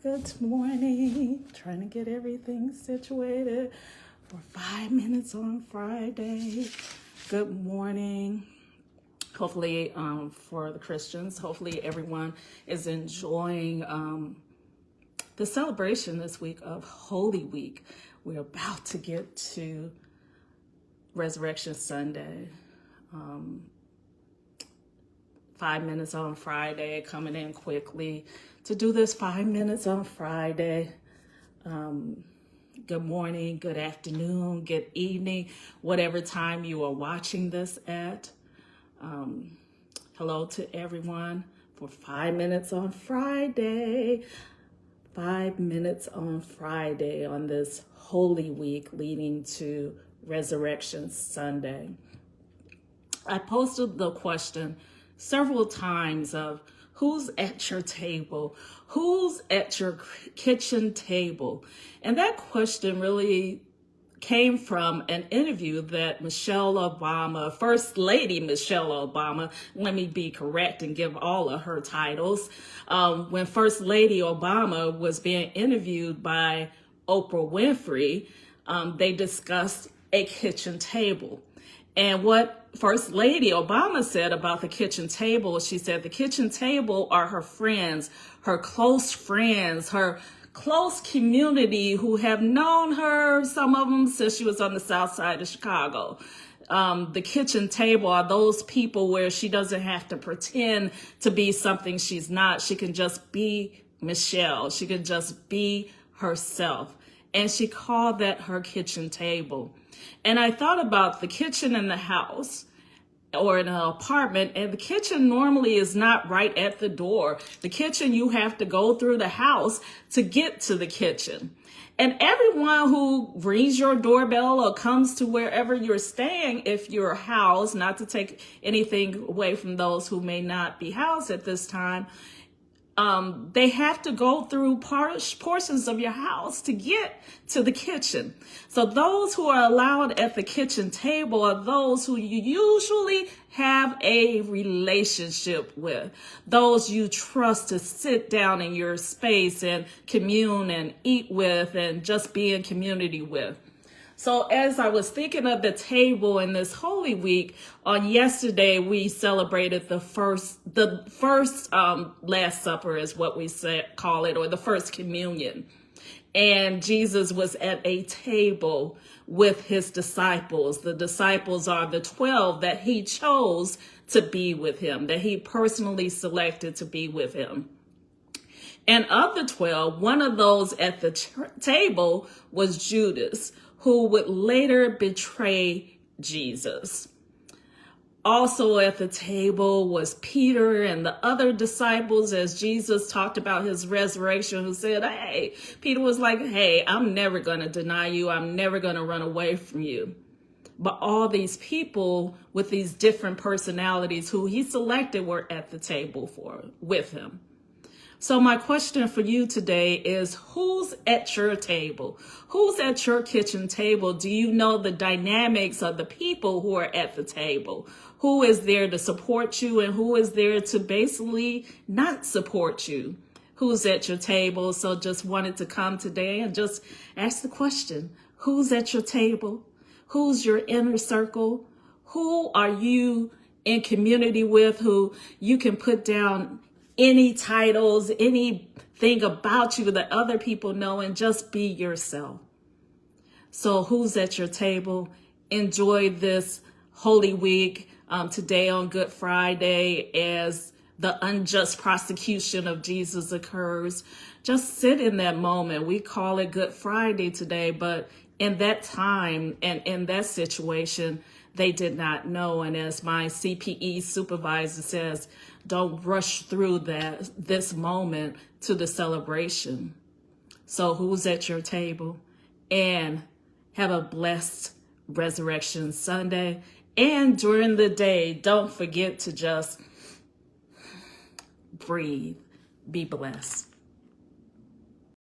Good morning. Trying to get everything situated for 5 minutes on Friday. Good morning. Hopefully, for the Christians, hopefully everyone is enjoying the celebration this week of Holy Week. We're about to get to Resurrection Sunday. 5 minutes on Friday, coming in quickly to do this 5 minutes on Friday. Good morning, good afternoon, good evening, whatever time you are watching this at. Hello to everyone for 5 minutes on Friday. 5 minutes on Friday on this Holy Week leading to Resurrection Sunday. I posted the question several times of who's at your table, who's at your kitchen table. And that question really came from an interview that Michelle Obama, First Lady Michelle Obama, let me be correct and give all of her titles. When First Lady Obama was being interviewed by Oprah Winfrey, they discussed a kitchen table. And what First Lady Obama said about the kitchen table, she said the kitchen table are her friends, her close community who have known her, some of them since she was on the south side of Chicago. The kitchen table are those people where she doesn't have to pretend to be something she's not. She can just be Michelle. She can just be herself. And she called that her kitchen table. And I thought about the kitchen in the house or in an apartment, and the kitchen normally is not right at the door. The kitchen, you have to go through the house to get to the kitchen. And everyone who rings your doorbell or comes to wherever you're staying, if you're housed, not to take anything away from those who may not be housed at this time, they have to go through portions of your house to get to the kitchen. So those who are allowed at the kitchen table are those who you usually have a relationship with, those you trust to sit down in your space and commune and eat with and just be in community with. So as I was thinking of the table in this Holy Week, on yesterday we celebrated the first Last Supper is what we call it, or the first communion. And Jesus was at a table with his disciples. The disciples are the 12 that he chose to be with him, that he personally selected to be with him. And of the 12, one of those at the table was Judas, who would later betray Jesus. Also at the table was Peter and the other disciples as Jesus talked about his resurrection, who said, hey, Peter was like, hey, I'm never going to deny you. I'm never going to run away from you. But all these people with these different personalities who he selected were at the table with him. So my question for you today is, who's at your table? Who's at your kitchen table? Do you know the dynamics of the people who are at the table? Who is there to support you and who is there to basically not support you? Who's at your table? So just wanted to come today and just ask the question, who's at your table? Who's your inner circle? Who are you in community with who you can put down any titles, anything about you that other people know, and just be yourself? So who's at your table? Enjoy this Holy Week today on Good Friday as the unjust prosecution of Jesus occurs. Just sit in that moment. We call it Good Friday today, but in that time and in that situation, they did not know. And as my CPE supervisor says, don't rush through this moment to the celebration. So who's at your table? And have a blessed Resurrection Sunday. And during the day, don't forget to just breathe. Be blessed.